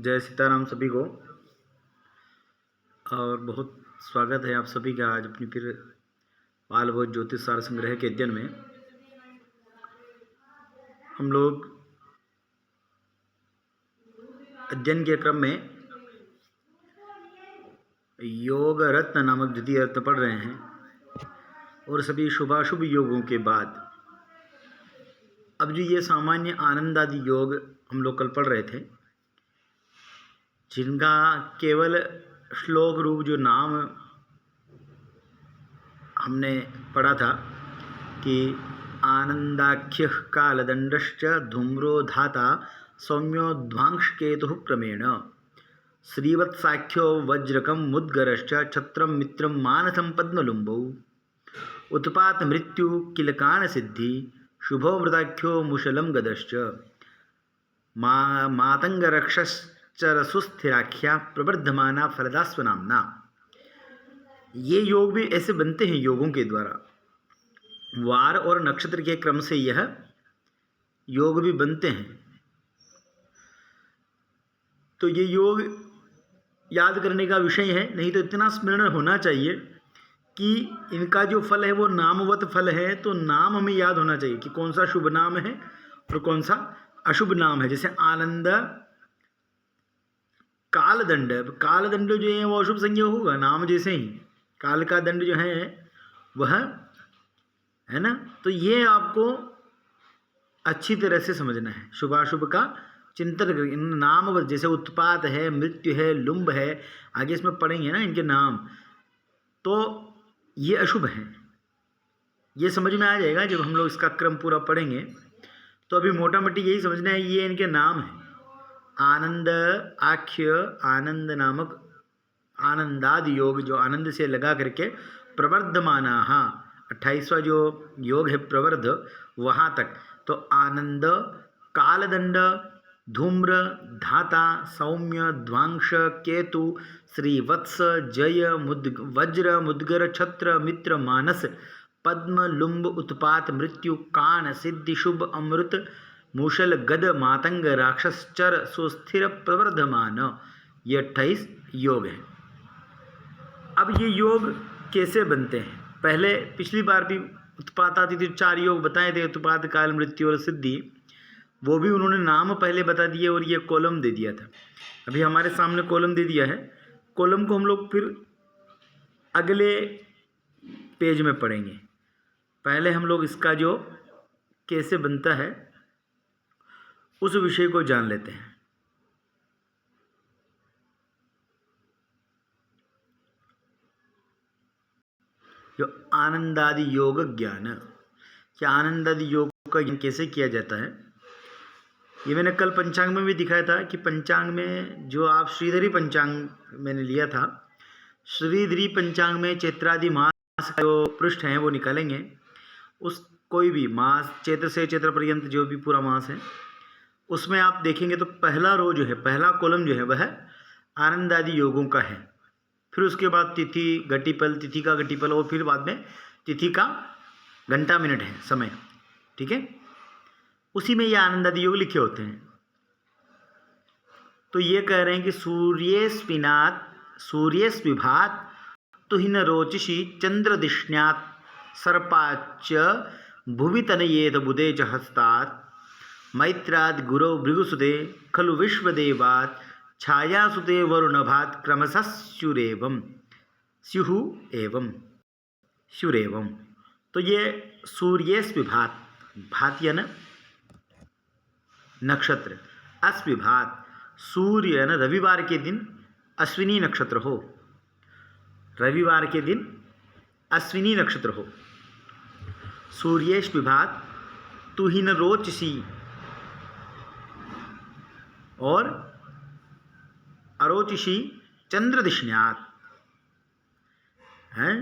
जय सीताराम सभी को। और बहुत स्वागत है आप सभी का आज अपनी फिर बालभोज ज्योतिष सार संग्रह के अध्ययन में। हम लोग अध्ययन के क्रम में योग रत्न नामक द्वितीय अर्थ पढ़ रहे हैं और सभी शुभाशुभ योगों के बाद अब जो ये सामान्य आनंद आदि योग हम लोग कल पढ़ रहे थे, जिनका केवल श्लोक रूप जो नाम हमने पढ़ा था कि आनंदाख्य कालदंडश्च धूम्रो धाता सौम्योध्वांश केतु प्रमेण श्रीवत्साख्यो वज्रकम मुद्गरश्च छत्रम मित्रम मानसम पद्मलुम्बौ उत्पात मृत्यु किलकान सिद्धि शुभो वृताख्यो मुशलम गदश्च मातंग रक्षश्चरसुस्थिराख्या प्रवर्धमाना फलदास्व नामना। ये योग भी ऐसे बनते हैं योगों के द्वारा, वार और नक्षत्र के क्रम से यह योग भी बनते हैं। तो ये योग याद करने का विषय है, नहीं तो इतना स्मरण होना चाहिए कि इनका जो फल है वो नामवत फल है। तो नाम हमें याद होना चाहिए कि कौन सा शुभ नाम है और कौन सा अशुभ नाम है। जैसे आनंद कालदंड, कालदंड जो है वो अशुभ संज्ञा होगा नाम जैसे ही। काल का दंड जो है वह है ना, तो ये आपको अच्छी तरह से समझना है। शुभाशुभ का चिंतन करके नाम जैसे उत्पात है, मृत्यु है, लुम्ब है, आगे इसमें पढ़ेंगे ना इनके नाम, तो ये अशुभ है। ये समझ में आ जाएगा जब हम लोग इसका क्रम पूरा पढ़ेंगे। तो अभी मोटा मोटी यही समझना है, ये इनके नाम है। आनंद आख्य, आनंद नामक आनंदादि योग जो आनंद से लगा करके प्रवर्धमाना, 28वां जो योग है प्रवर्ध, वहाँ तक। तो आनंद कालदंड धूम्र धाता सौम्य ध्वांश केतु श्रीवत्स जय वज्र मुद्गर छत्र मित्र मानस पद्म लुम्ब उत्पात मृत्यु कान सिद्धि शुभ अमृत मूषल गद मातंग राक्षस चर सुस्थिर प्रवर्धमान, ये 28 योग हैं। अब ये योग कैसे बनते हैं? पहले पिछली बार भी उत्पात आदि थे, 4 योग बताए थे, उत्पात काल मृत्यु और सिद्धि। वो भी उन्होंने नाम पहले बता दिए और ये कॉलम दे दिया था। अभी हमारे सामने कॉलम दे दिया है। कॉलम को हम लोग फिर अगले पेज में पढ़ेंगे। पहले हम लोग इसका जो कैसे बनता है उस विषय को जान लेते हैं। जो आनंदादि योग ज्ञान, क्या आनंदादि योग का ज्ञान कैसे किया जाता है, ये मैंने कल पंचांग में भी दिखाया था कि पंचांग में जो आप श्रीधरी पंचांग मैंने लिया था, श्रीधरी पंचांग में चैत्रादि मास का जो पृष्ठ हैं वो निकालेंगे। उस कोई भी मास, चैत्र से चैत्र पर्यंत जो भी पूरा मास है, उसमें आप देखेंगे तो पहला रो जो है, पहला कॉलम जो है वह आनंदादि योगों का है। फिर उसके बाद तिथि घटिपल, तिथि का घटिपल, और फिर बाद में तिथि का घंटा मिनट है समय, ठीक है। उसी में ये आनंदादि योग लिखे होते हैं। तो ये कह रहे हैं कि सूर्येस्पिनात् सूर्येस्विभात् तुहिन रोचिषि चंद्रदिष्ण्यात् सर्पाच्च भुवि तनयेत बुधे च हस्तात् मैत्राद् गुरौ भृगुसुते खलु विश्वदेवात् छायासुते वरुणभात् क्रमशः स्युरेवं स्युः एवं स्युरेवं। तो ये सूर्येस्विभात्, भात यानी नक्षत्र, अस्विभात सूर्य यानी रविवार के दिन अश्विनी नक्षत्र हो, रविवार के दिन अश्विनी नक्षत्र हो। सूर्येष्विभात तुहिन रोचसी और अरोचिषि चंद्रदिष्ण्यात् हैं,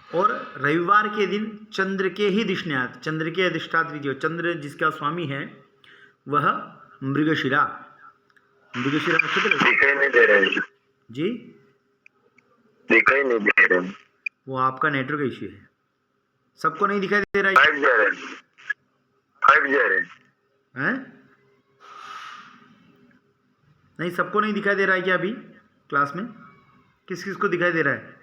और रविवार के दिन चंद्र के ही दिष्ण्यात्, चंद्र के अधिष्ठात्री जो चंद्र जिसका स्वामी है वह मृगशिरा, मृगशिरा नक्षत्र दिखाई नहीं दे रहे जी, दिखाई नहीं दे रहे। वो आपका नेटवर्क इश्यू है, सबको नहीं दिखाई दे रहा फाइव जा रहे हैं। हैं? नहीं, सबको नहीं दिखाई दे रहा है क्या अभी क्लास में? किस किस को दिखाई दे रहा है?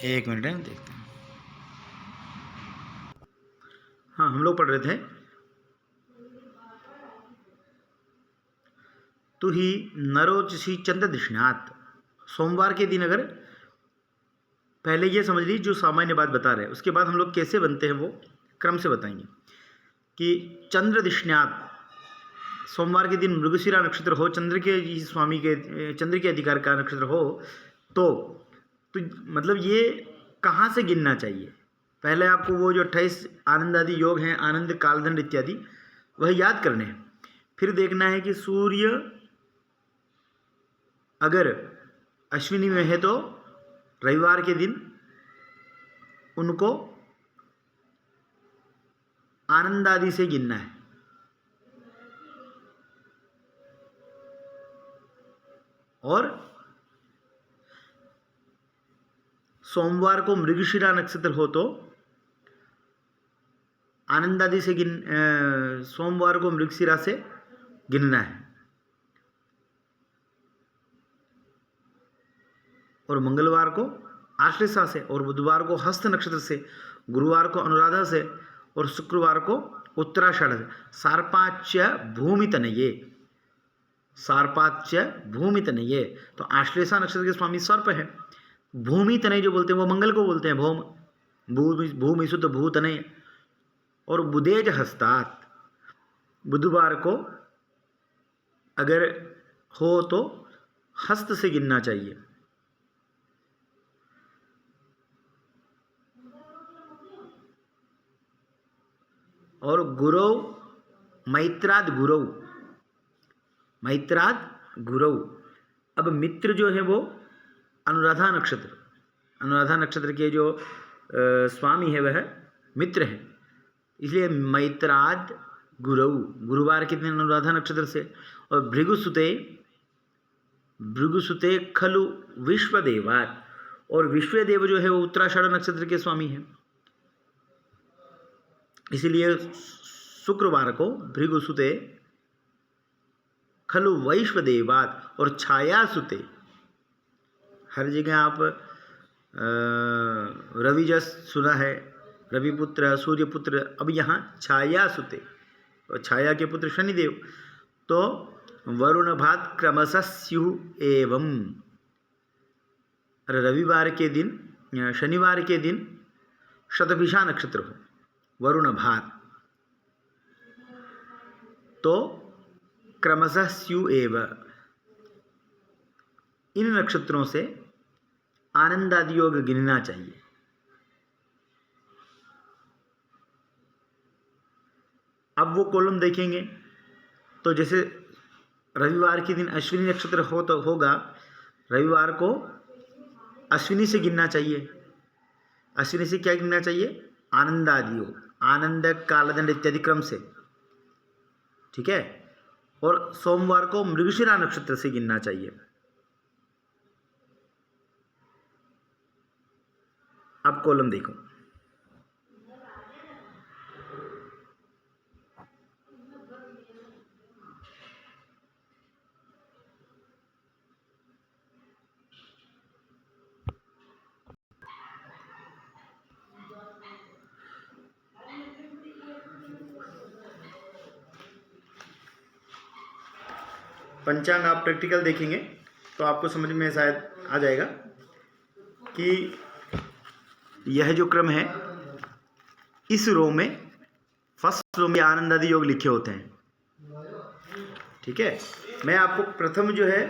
एक मिनट है, देखते हैं। हाँ, हम लोग पढ़ रहे थे तू ही नरोचसी चंद्र दृष्णात। सोमवार के दिन अगर पहले ये समझ लीजिए जो सामान्य बात बता रहे हैं, उसके बाद हम लोग कैसे बनते हैं वो क्रम से बताएंगे कि चंद्र दृष्णात, सोमवार के दिन मृगशिरा नक्षत्र हो, चंद्र के स्वामी के चंद्र के अधिकार का नक्षत्र हो, तो मतलब ये कहाँ से गिनना चाहिए? पहले आपको वो जो 28 आनंद आदि योग हैं, आनंद कालदंड इत्यादि, वह याद करने हैं। फिर देखना है कि सूर्य अगर अश्विनी में है तो रविवार के दिन उनको आनंद आदि से गिनना है। और सोमवार को मृगशिरा नक्षत्र हो तो आनंद आदि से सोमवार को मृगशिरा से गिनना है। और मंगलवार को आश्लेषा से, और बुधवार को हस्त नक्षत्र से, गुरुवार को अनुराधा से, और शुक्रवार को उत्तराषाढ़ से। सार्पाच्य भूमितनये, सार्पाच्य भूमितनये। तो आश्लेषा नक्षत्र के स्वामी सर्प है। भूमितनय जो बोलते हैं वो मंगल को बोलते हैं, भौम भूमि सुत भूतनय। और बुधेज हस्तात, बुधवार को अगर हो तो हस्त से गिनना चाहिए। और गुरव मैत्राद गुरव, मैत्राद गुरव। अब मित्र जो है वो अनुराधा नक्षत्र, अनुराधा नक्षत्र के जो स्वामी है वह मित्र है, इसलिए मैत्राद गुरव, गुरुवार के दिन अनुराधा नक्षत्र से। और भृगुसुते, भृगुसुते खलु विश्वदेवात, और विश्वदेव जो है वो उत्तराषाढ़ नक्षत्र के स्वामी है, इसलिए शुक्रवार को भृगुसुते खलु वैश्वदेवात। और छायासुते, हर जगह आप रविजस सुना है, रविपुत्र सूर्यपुत्र, अब यहाँ छायासुते, और छाया के पुत्र शनिदेव। तो वरुण भात क्रमशः स्युः एवं। रविवार के दिन, शनिवार के दिन शतभिषा नक्षत्र हो, वरुण भात, तो क्रमशः स्युः एव। इन नक्षत्रों से आनंद आदि योग गिनना चाहिए। अब वो कॉलम देखेंगे तो जैसे रविवार के दिन अश्विनी नक्षत्र हो तो होगा, रविवार को अश्विनी से गिनना चाहिए। अश्विनी से क्या गिनना चाहिए? आनंद आदि योग, आनंद कालदंड इत्यादि क्रम से, ठीक है। और सोमवार को मृगशिरा नक्षत्र से गिनना चाहिए। अब कॉलम देखो, पंचांग आप प्रैक्टिकल देखेंगे तो आपको समझ में शायद आ जाएगा कि यह जो क्रम है, इस रो में फर्स्ट रो में आनंद आदि योग लिखे होते हैं, ठीक है। मैं आपको प्रथम जो है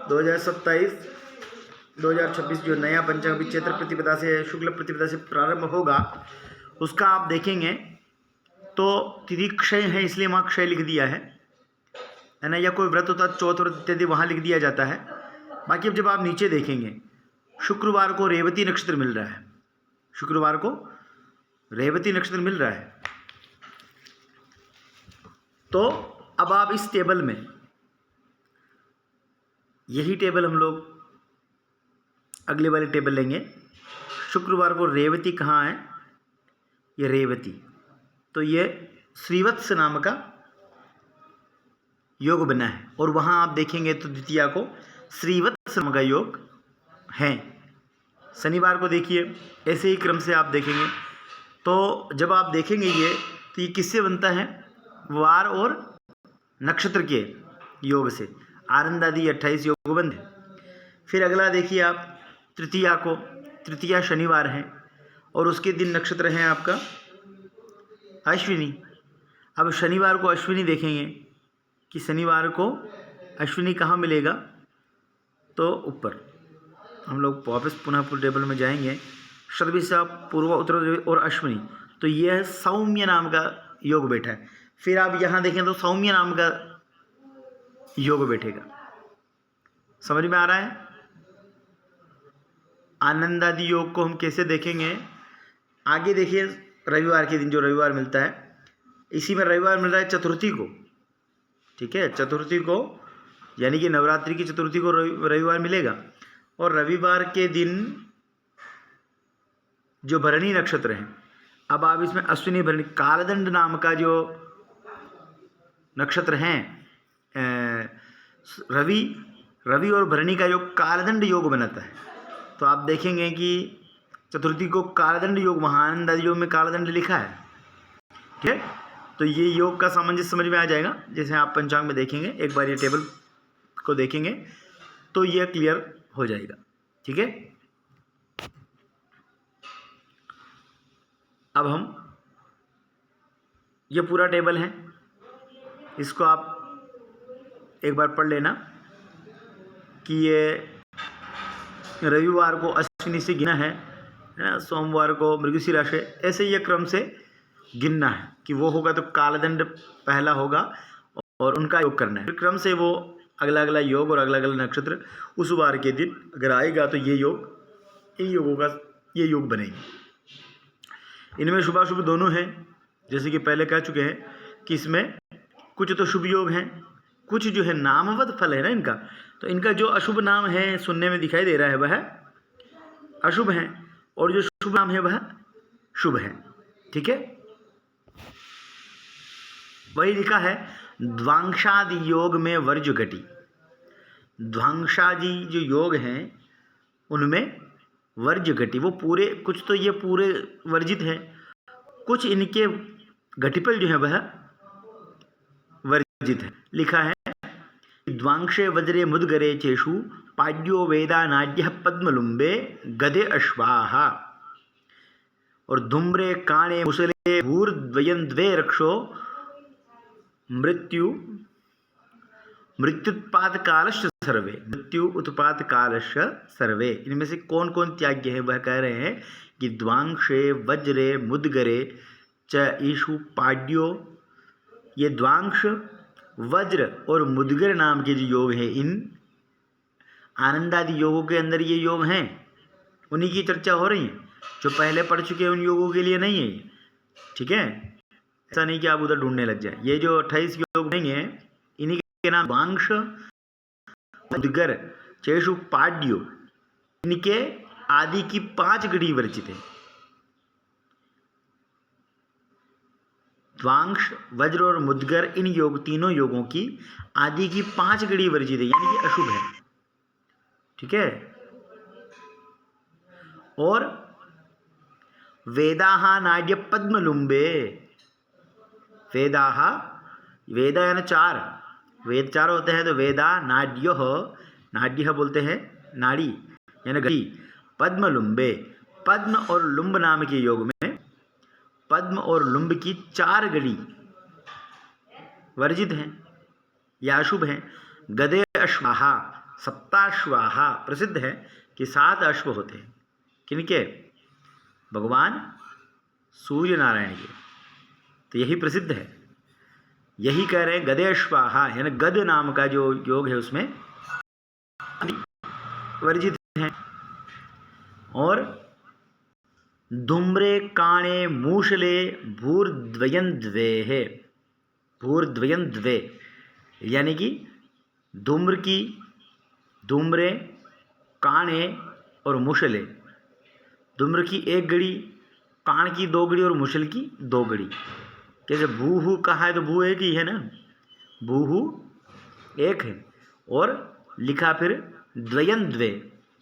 2027-2026 जो नया पंचांग चैत्र प्रतिपदा से, शुक्ल प्रतिपदा से प्रारंभ होगा, उसका आप देखेंगे तो तिथि क्षय है, इसलिए वहाँ क्षय लिख दिया है ना, या कोई व्रत होता चौथ व्रत इत्यादि वहाँ लिख दिया जाता है। बाकी अब जब आप नीचे देखेंगे, शुक्रवार को रेवती नक्षत्र मिल रहा है, शुक्रवार को रेवती नक्षत्र मिल रहा है। तो अब आप इस टेबल में, यही टेबल हम लोग अगली वाली टेबल लेंगे। शुक्रवार को रेवती कहाँ है? ये रेवती, तो ये श्रीवत्स नाम का योग बना है और वहाँ आप देखेंगे तो द्वितीया को श्रीवत्स नाम का योग है। शनिवार को देखिए, ऐसे ही क्रम से आप देखेंगे तो जब आप देखेंगे ये तो ये किससे बनता है? वार और नक्षत्र के योग से। आनंद आदि 28 योग बंद है। फिर अगला देखिए आप तृतीया को, तृतीया शनिवार है और उसके दिन नक्षत्र हैं आपका अश्विनी। अब शनिवार को अश्विनी देखेंगे कि शनिवार को अश्विनी कहाँ मिलेगा, तो ऊपर हम लोग वापस पुनः टेबल में जाएंगे। शतभिषा, पूर्व, उत्तर और अश्विनी, तो यह है सौम्य नाम का योग बैठा है। फिर आप यहाँ देखें तो सौम्य नाम का योग बैठेगा। समझ में आ रहा है? आनंद आदि योग को हम कैसे देखेंगे? आगे देखिए, रविवार के दिन जो रविवार मिलता है, इसी में रविवार मिल रहा है चतुर्थी को। ठीक है, चतुर्थी को यानी कि नवरात्रि की चतुर्थी को रविवार मिलेगा और रविवार के दिन जो भरणी नक्षत्र है, अब आप इसमें अश्विनी भरणी कालदंड नाम का जो नक्षत्र हैं, रवि और भरणी का योग कालदंड योग बनाता है। तो आप देखेंगे कि चतुर्थी को कालदंड योग, वहाँ आनंद आदि योग में कालदंड लिखा है। ठीक है, तो ये योग का सामंजस्य समझ में आ जाएगा। जैसे आप पंचांग में देखेंगे, एक बार ये टेबल को देखेंगे तो ये क्लियर हो जाएगा। ठीक है, अब हम ये पूरा टेबल है, इसको आप एक बार पढ़ लेना कि ये रविवार को अश्विनी से गिना है ना, सोमवार को मृगशिरा से, ऐसे ये क्रम से गिनना है कि वो होगा तो कालदंड पहला होगा और उनका योग करना है। फिर क्रम से वो अगला अगला योग और अगला अगला नक्षत्र उस वार के दिन अगर आएगा तो ये योग, इन योगों का ये योग बनेंगे। इनमें शुभाशुभ दोनों हैं, जैसे कि पहले कह चुके हैं कि इसमें कुछ तो शुभ योग हैं, कुछ जो है नामवद फल है ना इनका, तो इनका जो अशुभ नाम है सुनने में दिखाई दे रहा है वह अशुभ है और जो शुभ नाम है वह शुभ है। ठीक है, वही लिखा है द्वांशादि योग में वर्ज घटी। द्वांशादि जो योग हैं उनमें वर्ज घटी, वो पूरे, कुछ तो ये पूरे वर्जित हैं, कुछ इनके घटिपल जो है वह वर्जित है। लिखा है द्वांशे वज्रे मुद्गरे चेषु पाड्यो वेदा नाड्य पद्मलुम्बे गदे अश्वाहा और धूम्रे काणे मुसले भूर्द्वयं द्वे रक्षो मृत्युत्पात कालश्च सर्वे, मृत्यु उत्पात कालश्च सर्वे। इनमें से कौन कौन त्याग्य है? वह कह रहे हैं कि द्वांशे वज्रे मुद्गरे च ईशु पाड्यो, ये द्वांश, वज्र और मुद्गर नाम के जो योग हैं, इन आनंदादि योगों के अंदर ये योग हैं, उन्हीं की चर्चा हो रही है। जो पहले पढ़ चुके हैं उन योगों के लिए नहीं है ये। ठीक है, ऐसा नहीं कि आप उधर ढूंढने लग जाए। ये जो 28 योग नहीं है, इन्हीं के नाम द्वांश, मुद्गर, चेषु, पाड्यो, इनके आदि की 5 घड़ी वर्जित है। द्वांश, वज्र और मुद्गर, इन योग, तीनों योगों की आदि की 5 घड़ी वर्जित है, यानी कि अशुभ है। ठीक है, और वेदाहा नाड्य पद्मलुम्बे, वेदाहा, वेदा यानी 4, वेद 4 होते हैं, तो वेदा नाड्य, नाड्य बोलते हैं नाड़ी यानी घड़ी, पद्मलुम्बे, पद्म और लुम्ब नाम के योग में पद्म और लुम्ब की 4 घड़ी वर्जित हैं या अशुभ हैं। गदे अश्वाहा, सप्ताश्वाहा, प्रसिद्ध है कि 7 अश्व होते हैं। किनके? भगवान सूर्य नारायण के, तो यही प्रसिद्ध है। यही कह रहे हैं गदे अश्वाहा, यानी गद नाम का जो योग है उसमें वर्जित हैं। और धूम्रे काणे मूषले भूर्द्वयं द्वे है, भूर्द्वयं द्वे, यानी कि धूम्र की, धूम्रे, काणे और मुशले। धूम्र की 1 घड़ी, काण की 2 घड़ी और मुशल की 2 घड़ी। कैसे भूहु कहा है तो भू एक ही है ना, भूहु एक है, और लिखा फिर द्वयन द्वे,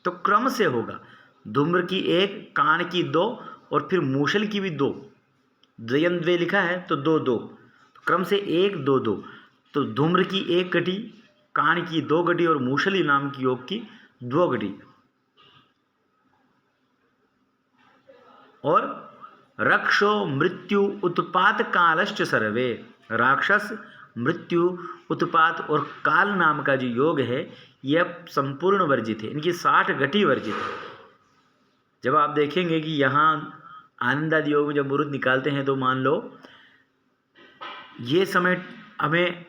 तो क्रम से होगा। धूम्र की 1, काण की 2 और फिर मूशल की भी 2। द्वयन द्वे लिखा है तो 2 2, तो क्रम से 1 2 2। तो धूम्र की 1 घटी, काण की 2 घटी और मूशली नाम की योग की 2 घटी। और रक्षो मृत्यु उत्पात कालश्च सर्वे। राक्षस, मृत्यु, उत्पात और काल नाम का जो योग है यह संपूर्ण वर्जित है, इनकी 60 घटी वर्जित है। जब आप देखेंगे कि यहाँ आनंदादि योग में जब मुहूर्त निकालते हैं तो मान लो ये समय हमें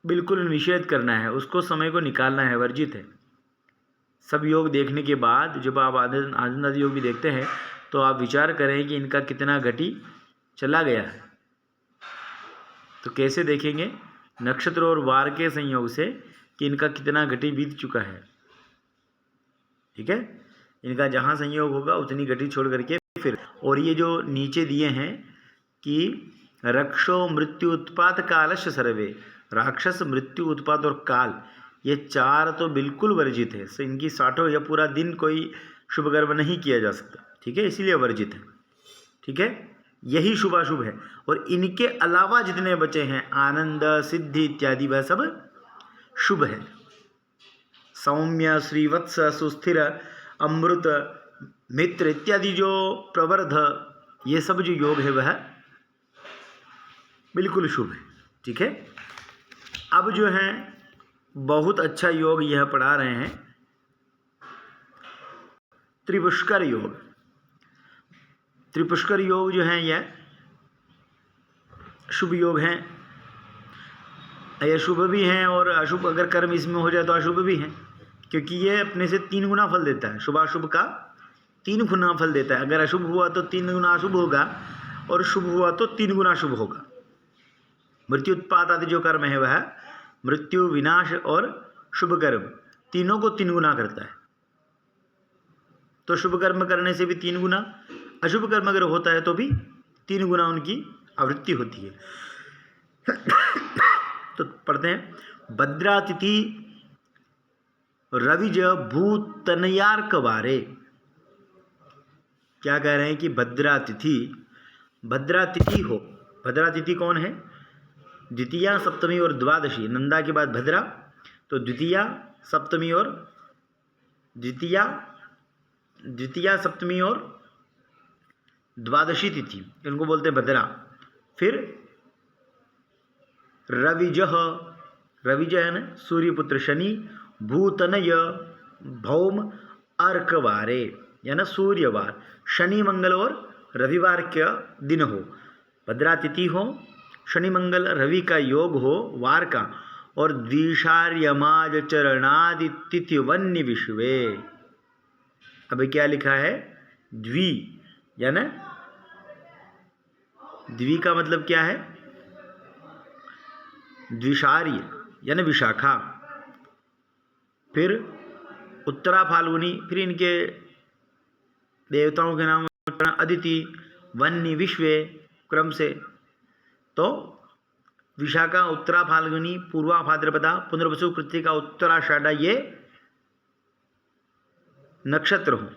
बिल्कुल निषेध करना है, उसको समय को निकालना है, वर्जित है। सब योग देखने के बाद जब आप आनंदादि योग भी देखते हैं तो आप विचार करें कि इनका कितना घटी चला गया है। तो कैसे देखेंगे? नक्षत्र और वार के संयोग से कि इनका कितना घटी बीत चुका है। ठीक है, इनका जहाँ संयोग होगा उतनी घटी छोड़ करके फिर। और ये जो नीचे दिए हैं कि रक्षो मृत्यु उत्पात कालश सर्वे, राक्षस, मृत्यु, उत्पात और काल, ये 4 तो बिल्कुल वर्जित है। सो इनकी 60 या पूरा दिन कोई शुभ कर्म नहीं किया जा सकता। ठीक है, इसीलिए वर्जित है। ठीक है, यही शुभाशुभ है। और इनके अलावा जितने बचे हैं आनंद, सिद्धि इत्यादि वह सब शुभ है। सौम्य, श्रीवत्स, सुस्थिर, अमृत, मित्र इत्यादि जो प्रवर्ध, ये सब जो योग है वह बिल्कुल शुभ है। ठीक है, अब जो है बहुत अच्छा योग यह पढ़ा रहे हैं, त्रिपुष्कर योग। त्रिपुष्कर योग जो है यह शुभ योग हैं। यह शुभ भी हैं और अशुभ अगर कर्म इसमें हो जाए तो अशुभ भी हैं, क्योंकि ये अपने से 3 गुना फल देता है। शुभाशुभ का 3 गुना फल देता है। अगर अशुभ हुआ तो 3 गुना अशुभ होगा और शुभ हुआ तो 3 गुना शुभ होगा। मृत्यु उत्पात आदि जो कर्म है वह मृत्यु, विनाश और शुभ कर्म तीनों को 3 गुना करता है। तो शुभ कर्म करने से भी 3 गुना, अशुभ कर्म अगर होता है तो भी 3 गुना उनकी आवृत्ति होती है। तो पढ़ते हैं, भद्रातिथि रविज भूतनयार्क वारे। क्या कह रहे हैं कि भद्रातिथि, भद्रातिथि हो। भद्रातिथि कौन है? द्वितीया, सप्तमी और द्वादशी। नंदा के बाद भद्रा, तो द्वितीया, सप्तमी और द्वितीया, सप्तमी और द्वादशी तिथि, इनको बोलते हैं भद्रा। फिर रविजह, रविज है ना सूर्यपुत्र शनि, भूतनय भौम अर्कवारे या ना सूर्यवार, शनि मंगल और रविवार का दिन हो, भद्रा तिथि हो, शनि मंगल रवि का योग हो वार का, और द्विषार्यमाज चरणादि तिथि वन्य विश्वे। अभी क्या लिखा है? द्वि, या ना द्वि का मतलब क्या है? द्विषार्य यानी विशाखा, फिर उत्तरा फाल्गुनी, फिर इनके देवताओं के नाम अदिति, वन्य, विश्वे क्रम से। तो विशाखा, उत्तरा फाल्गुनी, पूर्वा भाद्रपदा, पुनर्वसु, कृत्तिका, उत्तराषाढ़ा ये नक्षत्र हो।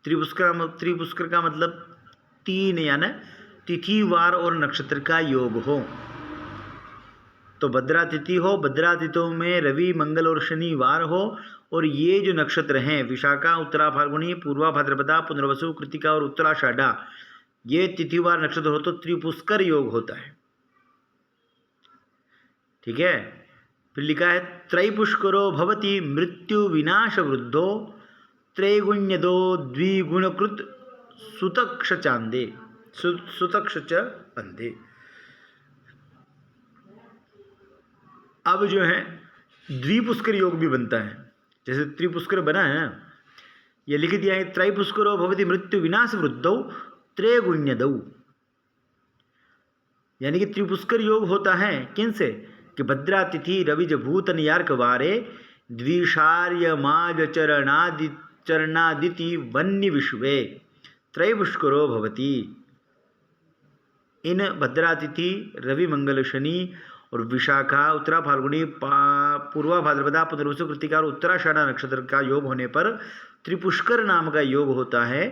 त्रिपुष्कर का मतलब 3 यानी तिथि, वार और नक्षत्र का योग हो। तो भद्रा तिथि हो, भद्रा तिथियों में रवि, मंगल और शनिवार हो, और ये जो नक्षत्र हैं विशाखा, उत्तरा फाल्गुनी, पूर्वा भाद्रपदा, पुनर्वसु, कृत्तिका और उत्तराषाढ़ा, ये तिथिवार नक्षत्र हो तो त्रिपुष्कर योग होता है। ठीक है, फिर लिखा है त्रैपुष्करो भवति मृत्यु विनाश वृद्धो त्रैगुण्यदो द्विगुणकृत सुतक्ष चांदे, सुतक्ष च अंधे। अब जो है द्विपुष्कर योग भी बनता है, जैसे त्रिपुष्कर बना है ना, ये लिख दिया है त्रैपुष्करो भवति मृत्यु विनाश वृद्धौ त्रैगुण्यदौ, यानी कि त्रिपुष्कर योग होता है किनसे? कि भद्रा तिथि रविज भूतन यार्क वारे द्विषार्य माज चरणादि चरणादिति वन्य विश्वे त्रयपुष्करो भवति। इन भद्रा तिथि, रवि, मंगल, शनि और विशाखा, उत्तरा फाल्गुनी, पूर्वा भाद्रपदा, पुनर्वसु, कृत्तिका और उत्तराषाढ़ा नक्षत्र का योग होने पर त्रिपुष्कर नाम का योग होता है।